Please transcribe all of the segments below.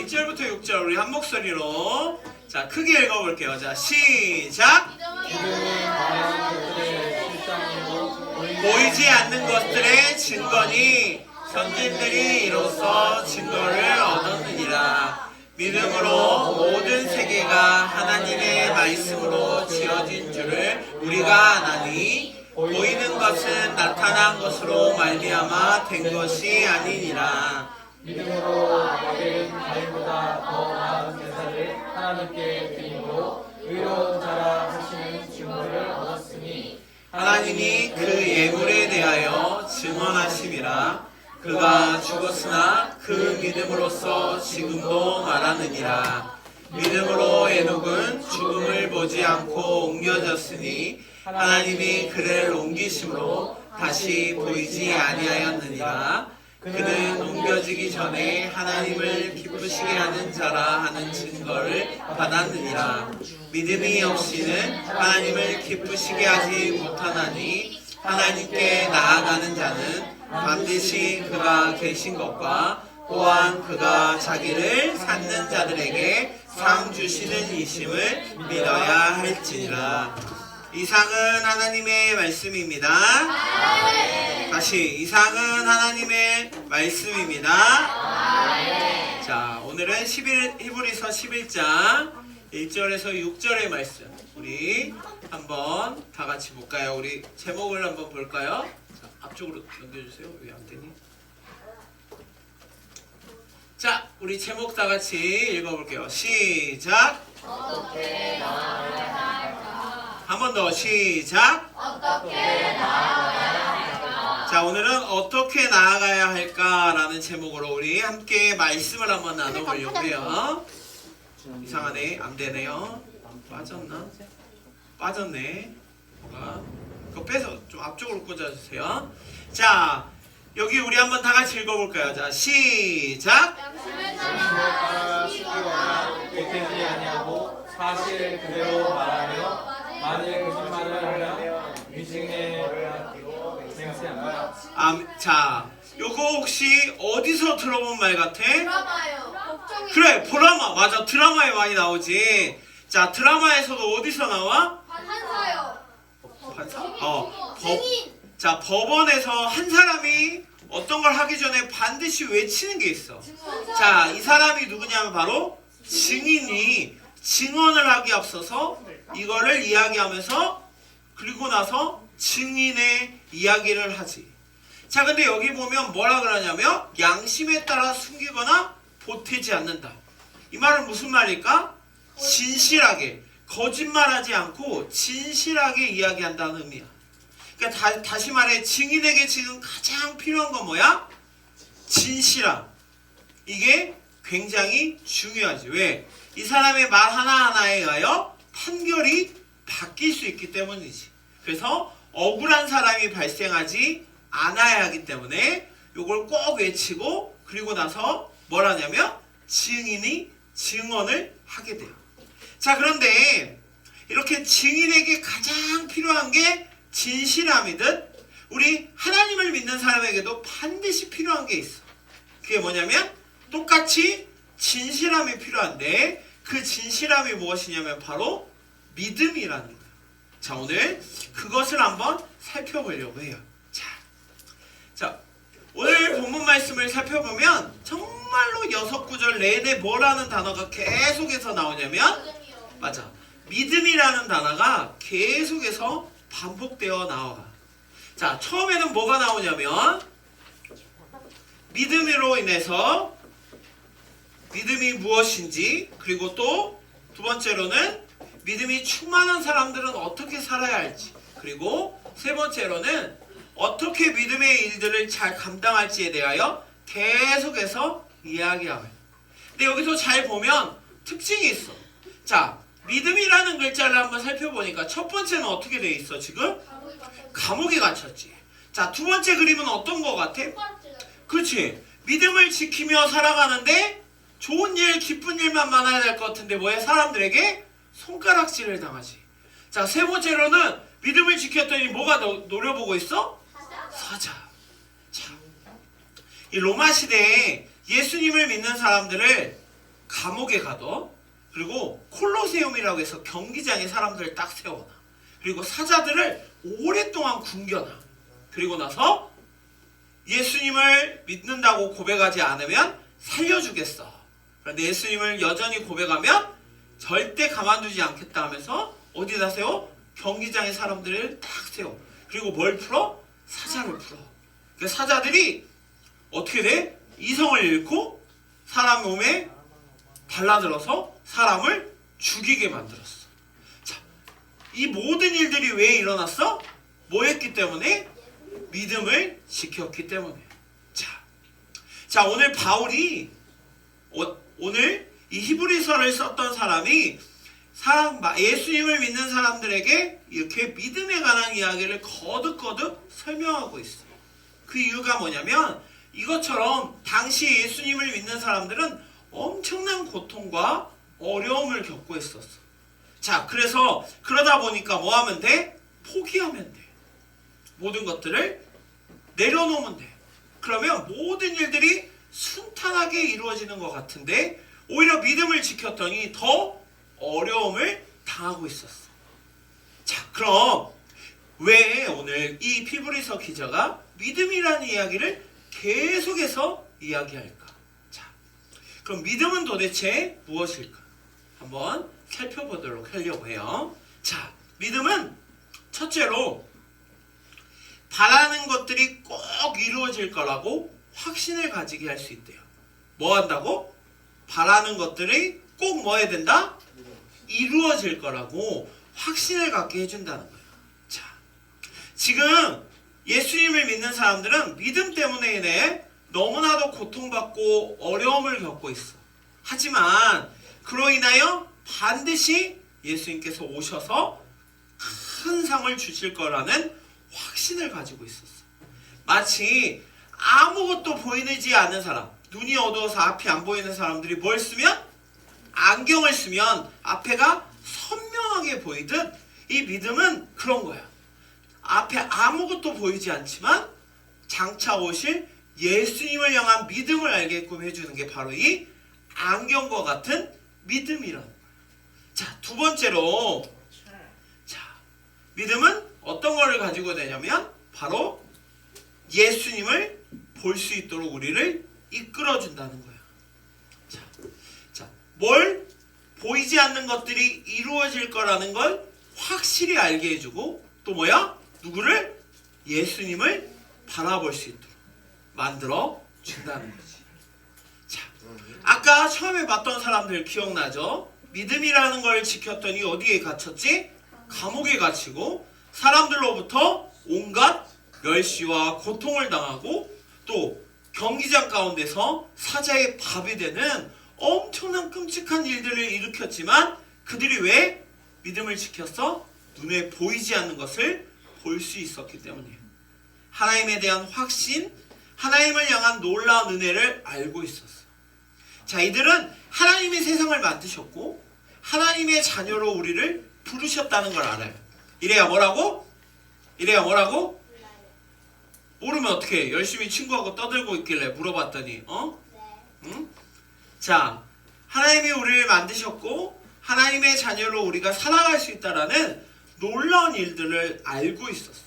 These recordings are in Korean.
1절부터 6절 우리 한 목소리로 자 크게 읽어볼게요. 자 시작. 보이지 않는 것들의 증거니 선진들이 이로써 증거를 얻었느니라. 믿음으로 모든 세계가 하나님의 말씀으로 지어진 줄을 우리가 아나니 보이는 것은 나타난 것으로 말미암아 된 것이 아니니라. 믿음으로 아벨은 가인보다 더 나은 제사를 하나님께 드림으로 의로운 자라 하시는 증거를 얻었으니 하나님이 그 예물에 대하여 증언하심이라. 그가 죽었으나 그 믿음으로써 지금도 말하느니라. 믿음으로 에녹은 죽음을 보지 않고 옮겨졌으니 하나님이 그를 옮기심으로 다시 보이지 아니하였느니라. 그는 옮겨지기 전에 하나님을 기쁘시게 하는 자라 하는 증거를 받았느니라. 믿음이 없이는 하나님을 기쁘시게 하지 못하나니 하나님께 나아가는 자는 반드시 그가 계신 것과 또한 그가 자기를 찾는 자들에게 상 주시는 이심을 믿어야 할지니라. 이상은 하나님의 말씀입니다. 다시 이상은 하나님의 말씀입니다. 자, 오늘은 히브리서 11장 1절에서 6절의 말씀 우리 한번 다 같이 볼까요? 우리 제목을 한번 볼까요? 자, 앞쪽으로 넘겨주세요. 왜 안 되니? 자, 우리 제목 다 같이 읽어볼게요. 시작. 어떻게 나아가야 할까? 한 번 더 시작. 어떻게 나아가야 할까? 자, 오늘은 어떻게 나아가야 할까라는 제목으로 우리 함께 말씀을 한번 나눠보려고 해요. 이상하네. 안 되네요. 빠졌나? 빠졌네. 뭐가? 그거 빼서 좀 앞쪽으로 꽂아주세요. 자, 여기 우리 한번 다 같이 읽어볼까요? 자, 시작. 양심을 따라 시기거나 보태지 아니하고 사실 그대로 말하며 만일 거짓말을 하면 위증에 맹세한다. 자, 요거 혹시 어디서 들어본 말 같아? 드라마요. 걱정이. 그래, 드라마. 맞아, 드라마에 많이 나오지. 자, 드라마에서도 어디서 나와? 판사요. 판사? 증인. 자, 법원에서 한 사람이 어떤 걸 하기 전에 반드시 외치는 게 있어. 자, 이 사람이 누구냐면 바로 증인이 증언을 하기 앞서서 이거를 이야기하면서 그리고 나서 증인의 이야기를 하지. 자, 근데 여기 보면 뭐라 그러냐면 양심에 따라 숨기거나 보태지 않는다. 이 말은 무슨 말일까? 진실하게, 거짓말하지 않고 진실하게 이야기한다는 의미야. 그러니까 다시 말해 증인에게 지금 가장 필요한 건 뭐야? 진실함. 이게 굉장히 중요하지. 왜? 이 사람의 말 하나하나에 의하여 판결이 바뀔 수 있기 때문이지. 그래서 억울한 사람이 발생하지 않아야 하기 때문에 이걸 꼭 외치고 그리고 나서 뭘 하냐면 증인이 증언을 하게 돼요. 자, 그런데 이렇게 증인에게 가장 필요한 게 진실함이듯 우리 하나님을 믿는 사람에게도 반드시 필요한 게 있어. 그게 뭐냐면 똑같이 진실함이 필요한데 그 진실함이 무엇이냐면 바로 믿음이라는 거예요. 자, 오늘 그것을 한번 살펴보려고 해요. 자, 오늘 본문 말씀을 살펴보면 정말로 6구절 내내 뭐라는 단어가 계속해서 나오냐면 맞아, 믿음이라는 단어가 계속해서 반복되어 나와. 자, 처음에는 뭐가 나오냐면 믿음으로 인해서 믿음이 무엇인지, 그리고 또 두 번째로는 믿음이 충만한 사람들은 어떻게 살아야 할지, 그리고 세 번째로는 어떻게 믿음의 일들을 잘 감당할지에 대하여 계속해서 이야기하고요. 근데 여기서 잘 보면 특징이 있어. 자, 믿음이라는 글자를 한번 살펴보니까 첫 번째는 어떻게 돼 있어 지금? 감옥에 갇혔지. 자, 두 번째 그림은 어떤 거 같아? 그렇지. 믿음을 지키며 살아가는데 좋은 일, 기쁜 일만 많아야 될 것 같은데 뭐야? 사람들에게 손가락질을 당하지. 자, 세 번째로는 믿음을 지켰더니 뭐가 노려보고 있어? 사자. 자, 이 로마 시대에 예수님을 믿는 사람들을 감옥에 가둬. 그리고 콜로세움이라고 해서 경기장에 사람들을 딱 세워놔. 그리고 사자들을 오랫동안 굶겨놔. 그리고 나서 예수님을 믿는다고 고백하지 않으면 살려주겠어. 그런데 예수님을 여전히 고백하면 절대 가만두지 않겠다 하면서 어디다 세워? 경기장에 사람들을 딱 세워. 그리고 뭘 풀어? 사자를 풀어. 그 사자들이 어떻게 돼? 이성을 잃고 사람 몸에 달라들어서 사람을 죽이게 만들었어. 자, 이 모든 일들이 왜 일어났어? 뭐 했기 때문에? 믿음을 지켰기 때문에. 자, 오늘 바울이 오늘 이 히브리서를 썼던 사람이 예수님을 믿는 사람들에게 이렇게 믿음에 관한 이야기를 거듭거듭 설명하고 있어요. 그 이유가 뭐냐면 이것처럼 당시 예수님을 믿는 사람들은 엄청난 고통과 어려움을 겪고 있었어. 자, 그래서 그러다 보니까 뭐 하면 돼? 포기하면 돼. 모든 것들을 내려놓으면 돼. 그러면 모든 일들이 순탄하게 이루어지는 것 같은데 오히려 믿음을 지켰더니 더 어려움을 당하고 있었어. 자, 그럼 왜 오늘 이 히브리서 기자가 믿음이라는 이야기를 계속해서 이야기할까? 자, 그럼 믿음은 도대체 무엇일까? 한번 살펴보도록 하려고 해요. 자, 믿음은 첫째로 바라는 것들이 꼭 이루어질 거라고 확신을 가지게 할 수 있대요. 뭐 한다고? 바라는 것들이 꼭 뭐 해야 된다? 이루어질 거라고 확신을 갖게 해준다는 거예요. 자, 지금 예수님을 믿는 사람들은 믿음 때문에 인해 너무나도 고통받고 어려움을 겪고 있어. 하지만 그로 인하여 반드시 예수님께서 오셔서 큰 상을 주실 거라는 확신을 가지고 있었어. 마치 아무것도 보이지 않는 사람, 눈이 어두워서 앞이 안 보이는 사람들이 뭘 쓰면? 안경을 쓰면 앞에가 선명하게 보이듯 이 믿음은 그런 거야. 앞에 아무것도 보이지 않지만 장차 오실 예수님을 향한 믿음을 알게끔 해주는 게 바로 이 안경과 같은 믿음이라는 거야. 자, 두 번째로, 자, 믿음은 어떤 거를 가지고 되냐면 바로 예수님을 볼 수 있도록 우리를 이끌어준다는 거야. 자, 뭘 보이지 않는 것들이 이루어질 거라는 걸 확실히 알게 해주고 또 뭐야? 누구를? 예수님을 바라볼 수 있도록 만들어 준다는 거지. 자, 아까 처음에 봤던 사람들 기억나죠? 믿음이라는 걸 지켰더니 어디에 갇혔지? 감옥에 갇히고 사람들로부터 온갖 멸시와 고통을 당하고 또 경기장 가운데서 사자의 밥이 되는 엄청난 끔찍한 일들을 일으켰지만 그들이 왜 믿음을 지켰어? 눈에 보이지 않는 것을 볼 수 있었기 때문이에요. 하나님에 대한 확신, 하나님을 향한 놀라운 은혜를 알고 있었어. 자, 이들은 하나님이 세상을 만드셨고 하나님의 자녀로 우리를 부르셨다는 걸 알아요. 이래야 뭐라고? 이래야 뭐라고? 모르면 어떡해. 열심히 친구하고 떠들고 있길래 물어봤더니 응? 자, 하나님이 우리를 만드셨고 하나님의 자녀로 우리가 살아갈 수 있다라는 놀라운 일들을 알고 있었어.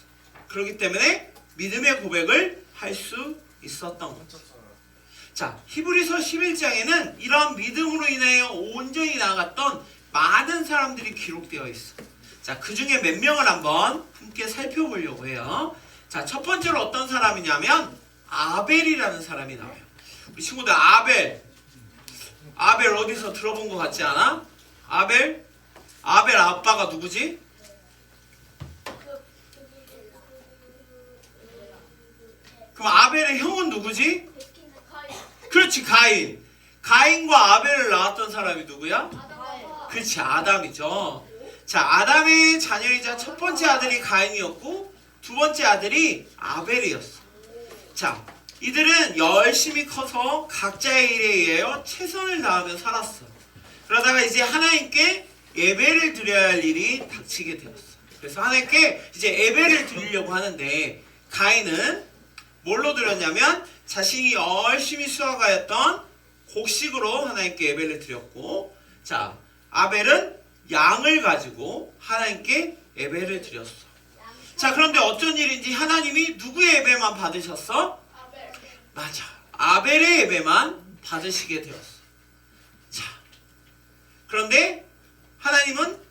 그렇기 때문에 믿음의 고백을 할 수 있었던 거죠. 자, 히브리서 11장에는 이런 믿음으로 인하여 온전히 나아갔던 많은 사람들이 기록되어 있어. 자, 그 중에 몇 명을 한번 함께 살펴보려고 해요. 자, 첫 번째로 어떤 사람이냐면 아벨이라는 사람이 나와요. 우리 친구들 아벨 어디서 들어본 것 같지 않아? 아벨 아빠가 누구지? 그럼 아벨의 형은 누구지? 그렇지, 가인과 아벨을 낳았던 사람이 누구야? 그렇지, 아담이죠. 자, 아담의 자녀이자 첫 번째 아들이 가인이었고 두 번째 아들이 아벨이었어. 자, 이들은 열심히 커서 각자의 일에 의하여 최선을 다하며 살았어. 그러다가 이제 하나님께 예배를 드려야 할 일이 닥치게 되었어. 그래서 하나님께 이제 예배를 드리려고 하는데 가인은 뭘로 드렸냐면 자신이 열심히 수확하였던 곡식으로 하나님께 예배를 드렸고, 자, 아벨은 양을 가지고 하나님께 예배를 드렸어. 자, 그런데 어쩐 일인지 하나님이 누구의 예배만 받으셨어? 맞아. 아벨의 예배만 받으시게 되었어. 자, 그런데 하나님은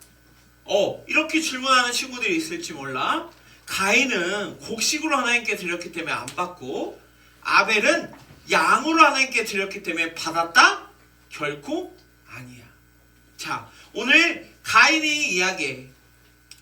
이렇게 질문하는 친구들이 있을지 몰라. 가인은 곡식으로 하나님께 드렸기 때문에 안 받고, 아벨은 양으로 하나님께 드렸기 때문에 받았다? 결코 아니야. 자, 오늘 가인이 이야기해.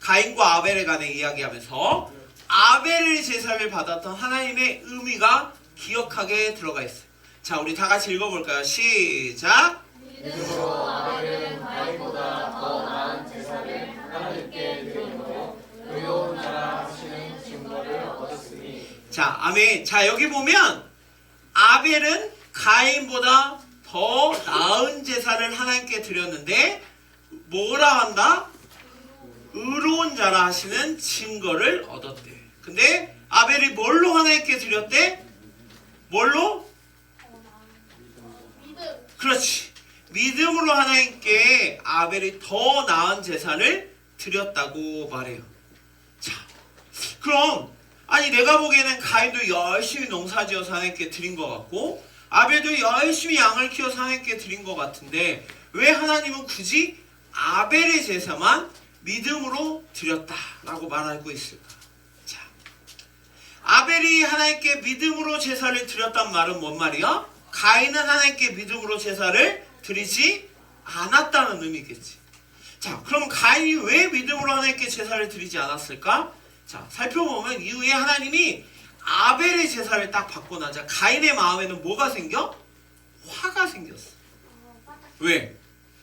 가인과 아벨에 관해 이야기하면서 아벨의 제사를 받았던 하나님의 의미가 기억하게 들어가 있어요. 자, 우리 다 같이 읽어볼까요? 시작. 믿음으로 아벨은 가인보다 더 나은 제사를 하나님께 드림으로 의로운 자라 하시는 증거를 얻었으니. 자, 아멘. 자, 여기 보면 아벨은 가인보다 더 나은 제사를 하나님께 드렸는데 뭐라 한다? 의로운 자라 하시는 증거를 얻었대. 근데 아벨이 뭘로 하나님께 드렸대? 뭘로? 믿음. 그렇지. 믿음으로 하나님께 아벨이 더 나은 제사를 드렸다고 말해요. 자, 그럼 아니 내가 보기에는 가인도 열심히 농사지어서 하나님께 드린 것 같고, 아벨도 열심히 양을 키워서 하나님께 드린 것 같은데 왜 하나님은 굳이 아벨의 제사만 믿음으로 드렸다라고 말하고 있을까? 자, 아벨이 하나님께 믿음으로 제사를 드렸단 말은 뭔 말이야? 가인은 하나님께 믿음으로 제사를 드리지 않았다는 의미겠지. 자, 그럼 가인이 왜 믿음으로 하나님께 제사를 드리지 않았을까? 자, 살펴보면 이후에 하나님이 아벨의 제사를 딱 받고 나자 가인의 마음에는 뭐가 생겨? 화가 생겼어. 왜?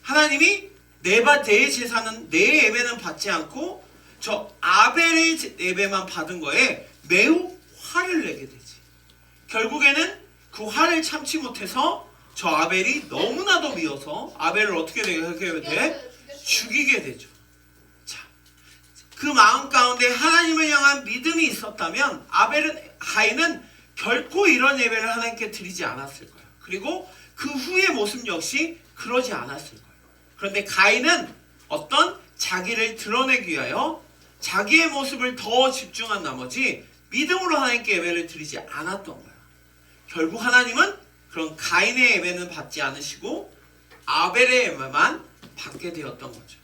하나님이 내 제사는, 내 예배는 받지 않고 저 아벨의 예배만 받은 거에 매우 화를 내게 되지. 결국에는 그 화를 참지 못해서 저 아벨이 너무나도 미워서 아벨을 어떻게 되게 돼? 죽이게 되죠. 자, 그 마음 가운데 하나님을 향한 믿음이 있었다면 가인은 결코 이런 예배를 하나님께 드리지 않았을 거예요. 그리고 그 후의 모습 역시 그러지 않았을 거예요. 그런데 가인은 어떤 자기를 드러내기 위하여 자기의 모습을 더 집중한 나머지 믿음으로 하나님께 예배를 드리지 않았던 거예요. 결국 하나님은 그런 가인의 예배는 받지 않으시고 아벨의 예배만 받게 되었던 거죠.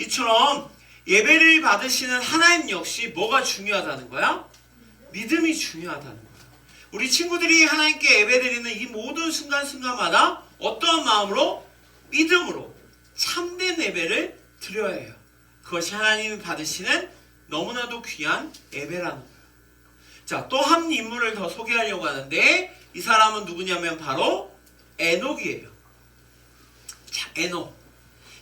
이처럼 예배를 받으시는 하나님 역시 뭐가 중요하다는 거야? 믿음이 중요하다는 거야. 우리 친구들이 하나님께 예배드리는 이 모든 순간순간마다 어떠한 마음으로? 믿음으로 참된 예배를 드려야 해요. 그것이 하나님이 받으시는 너무나도 귀한 예배라는 거예요. 자, 또 한 인물을 더 소개하려고 하는데 이 사람은 누구냐면 바로 에녹이에요. 자, 에녹.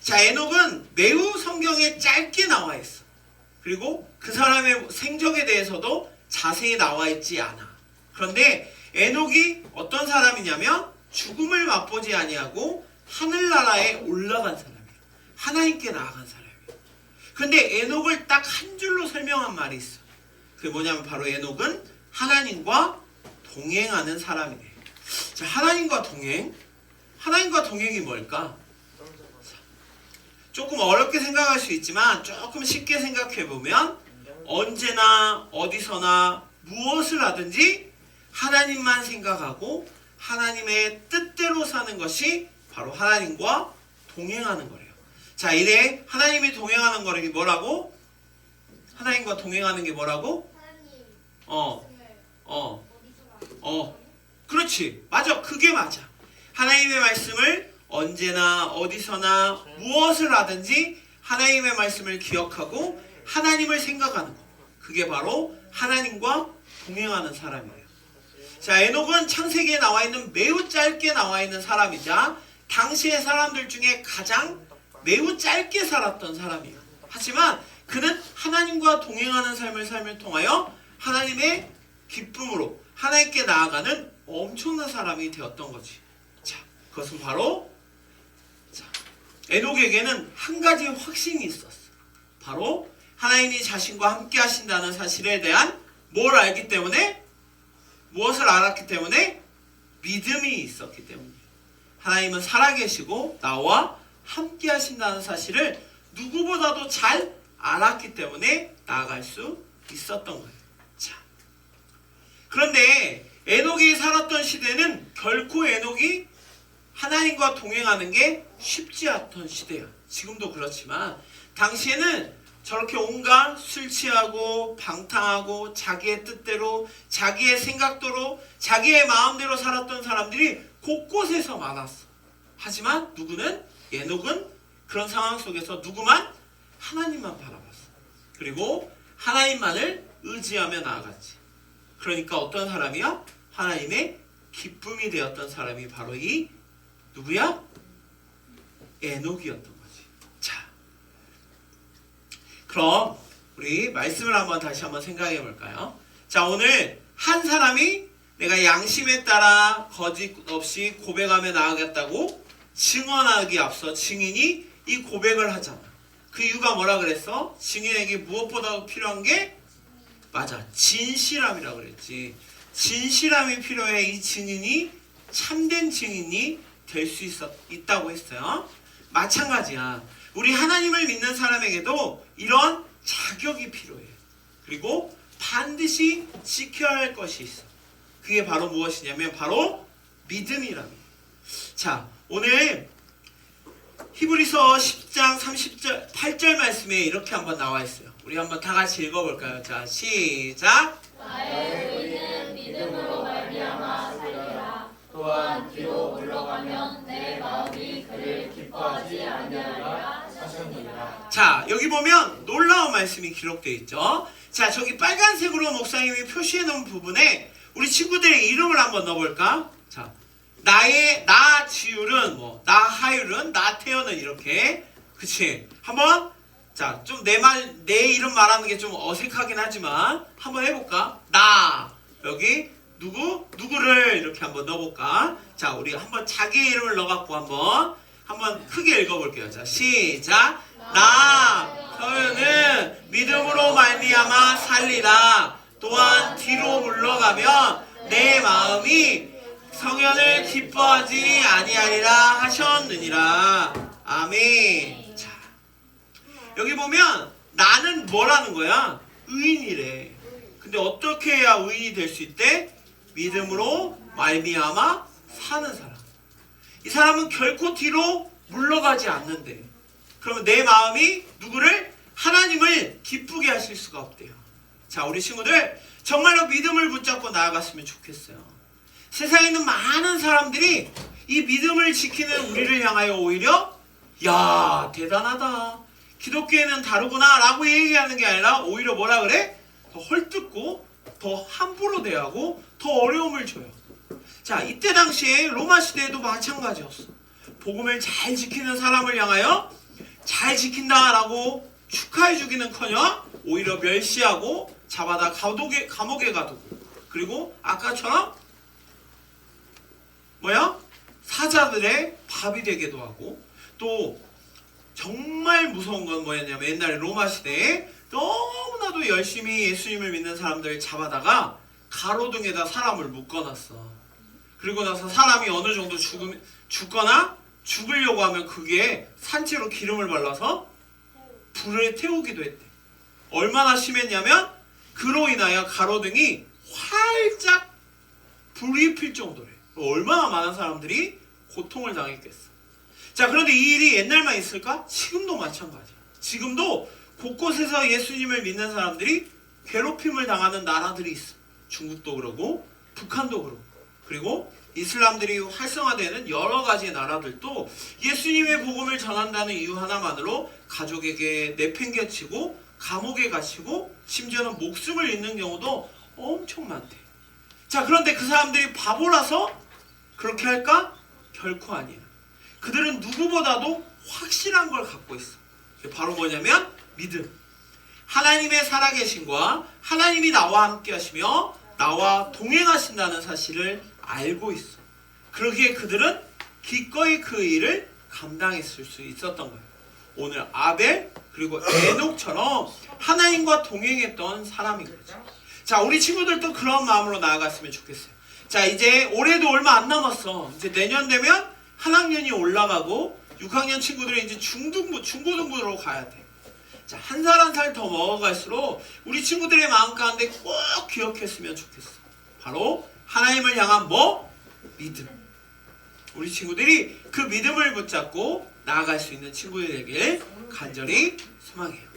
자, 에녹은 매우 성경에 짧게 나와 있어. 그리고 그 사람의 생적에 대해서도 자세히 나와 있지 않아. 그런데 에녹이 어떤 사람이냐면 죽음을 맛보지 아니하고 하늘나라에 올라간 사람이에요. 하나님께 나아간 사람이에요. 그런데 에녹을 딱 한 줄로 설명한 말이 있어. 그게 뭐냐면 바로 에녹은 하나님과 동행하는 사람이래. 자, 하나님과 동행? 하나님과 동행이 뭘까? 조금 어렵게 생각할 수 있지만 조금 쉽게 생각해보면 언제나 어디서나 무엇을 하든지 하나님만 생각하고 하나님의 뜻대로 사는 것이 바로 하나님과 동행하는 거래요. 자, 이래 하나님이 동행하는 거는 뭐라고? 하나님과 동행하는 게 뭐라고? 그렇지. 맞아. 그게 맞아. 하나님의 말씀을 언제나 어디서나 무엇을 하든지 하나님의 말씀을 기억하고 하나님을 생각하는 거. 그게 바로 하나님과 동행하는 사람이에요. 자, 에녹은 창세기에 나와 있는 매우 짧게 나와 있는 사람이자 당시의 사람들 중에 가장 매우 짧게 살았던 사람이에요. 하지만 그는 하나님과 동행하는 삶을 통하여 하나님의 기쁨으로 하나님께 나아가는 엄청난 사람이 되었던 거지. 자, 그것은 바로 에녹에게는 한 가지 확신이 있었어. 바로 하나님이 자신과 함께 하신다는 사실에 대한 뭘 알기 때문에? 무엇을 알았기 때문에? 믿음이 있었기 때문이에요. 하나님은 살아계시고 나와 함께 하신다는 사실을 누구보다도 잘 알았기 때문에 나아갈 수 있었던 거예요. 자, 그런데 에녹이 살았던 시대는 결코 에녹이 하나님과 동행하는 게 쉽지 않던 시대예요. 지금도 그렇지만 당시에는 저렇게 온갖 술 취하고 방탕하고 자기의 뜻대로 자기의 생각대로 자기의 마음대로 살았던 사람들이 곳곳에서 많았어. 하지만 누구는 에녹은 그런 상황 속에서 누구만? 하나님만 바라봤어. 그리고 하나님만을 의지하며 나아갔지. 그러니까 어떤 사람이야? 하나님의 기쁨이 되었던 사람이 바로 이 누구야? 에녹이었던 거지. 자, 그럼 우리 말씀을 다시 한번 생각해 볼까요? 자, 오늘 한 사람이 내가 양심에 따라 거짓 없이 고백하며 나아갔다고 증언하기 앞서 증인이 이 고백을 하잖아. 그 이유가 뭐라 그랬어? 증인에게 무엇보다도 필요한 게 맞아, 진실함이라고 그랬지. 진실함이 필요해. 이 증인이 참된 증인이 될 수 있다고 했어요. 마찬가지야. 우리 하나님을 믿는 사람에게도 이런 자격이 필요해. 그리고 반드시 지켜야 할 것이 있어. 그게 바로 무엇이냐면 바로 믿음이랍니다. 자, 오늘 히브리서 10장 38절 말씀에 이렇게 한번 나와 있어요. 우리 한번 다 같이 읽어볼까요? 자, 시작. 나의 의는 믿음으로 말미암아 살리라. 또한 뒤로 물러가면 내 마음이 그를 기뻐하지 아니하리라 하셨느니라. 자, 여기 보면 놀라운 말씀이 기록되어 있죠. 자, 저기 빨간색으로 목사님이 표시해 놓은 부분에 우리 친구들의 이름을 한번 넣어볼까? 자, 나 지율은 나 하율은 나 태연은 이렇게, 그치? 한번 자, 좀 내 이름 말하는 게 좀 어색하긴 하지만 한번 해볼까? 나 여기 누구를 이렇게 한번 넣어볼까? 자, 우리 한번 자기 이름을 넣어갖고 한번 크게 읽어볼게요. 자, 시작. 나 서윤은 믿음으로 말미암아 살리라. 또한 뒤로 물러가면 내 마음이 성현을 기뻐하지 아니하리라 하셨느니라. 아멘. 자, 여기 보면 나는 뭐라는 거야? 의인이래. 근데 어떻게 해야 의인이 될 수 있대? 믿음으로 말미암아 사는 사람. 이 사람은 결코 뒤로 물러가지 않는데. 그러면 내 마음이 누구를? 하나님을 기쁘게 하실 수가 없대요. 자, 우리 친구들 정말로 믿음을 붙잡고 나아갔으면 좋겠어요. 세상에 있는 많은 사람들이 이 믿음을 지키는 우리를 향하여 오히려 야, 대단하다, 기독교에는 다르구나 라고 얘기하는 게 아니라 오히려 뭐라 그래? 더 헐뜯고 더 함부로 대하고 더 어려움을 줘요. 자, 이때 당시에 로마 시대에도 마찬가지였어. 복음을 잘 지키는 사람을 향하여 잘 지킨다라고 축하해 주기는커녕 오히려 멸시하고 잡아다 감옥에 가두고, 그리고 아까처럼 사자들의 밥이 되기도 하고, 또 정말 무서운 건 뭐였냐면 옛날에 로마 시대에 너무나도 열심히 예수님을 믿는 사람들을 잡아다가 가로등에다 사람을 묶어놨어. 그리고 나서 사람이 어느 정도 죽거나 죽으려고 하면 그게 산채로 기름을 발라서 불에 태우기도 했대. 얼마나 심했냐면 그로 인하여 가로등이 활짝 불이 필 정도래. 얼마나 많은 사람들이 고통을 당했겠어. 자, 그런데 이 일이 옛날만 있을까? 지금도 마찬가지야. 지금도 곳곳에서 예수님을 믿는 사람들이 괴롭힘을 당하는 나라들이 있어. 중국도 그러고 북한도 그러고, 그리고 이슬람들이 활성화되는 여러 가지의 나라들도 예수님의 복음을 전한다는 이유 하나만으로 가족에게 내팽개치고 감옥에 가시고 심지어는 목숨을 잃는 경우도 엄청 많대. 자, 그런데 그 사람들이 바보라서 그렇게 할까? 결코 아니야. 그들은 누구보다도 확실한 걸 갖고 있어. 바로 뭐냐면 믿음. 하나님의 살아계심과 하나님이 나와 함께 하시며 나와 동행하신다는 사실을 알고 있어. 그러기에 그들은 기꺼이 그 일을 감당했을 수 있었던 거예요. 오늘 아벨 그리고 에녹처럼 하나님과 동행했던 사람인 거죠. 자, 우리 친구들도 그런 마음으로 나아갔으면 좋겠어요. 자, 이제 올해도 얼마 안 남았어. 이제 내년 되면 한 학년이 올라가고 6학년 친구들이 이제 중고등부로 가야 돼. 자, 한 살 한 살 더 먹어갈수록 우리 친구들의 마음 가운데 꼭 기억했으면 좋겠어. 바로 하나님을 향한 뭐? 믿음. 우리 친구들이 그 믿음을 붙잡고 나아갈 수 있는 친구들에게 간절히 소망해요.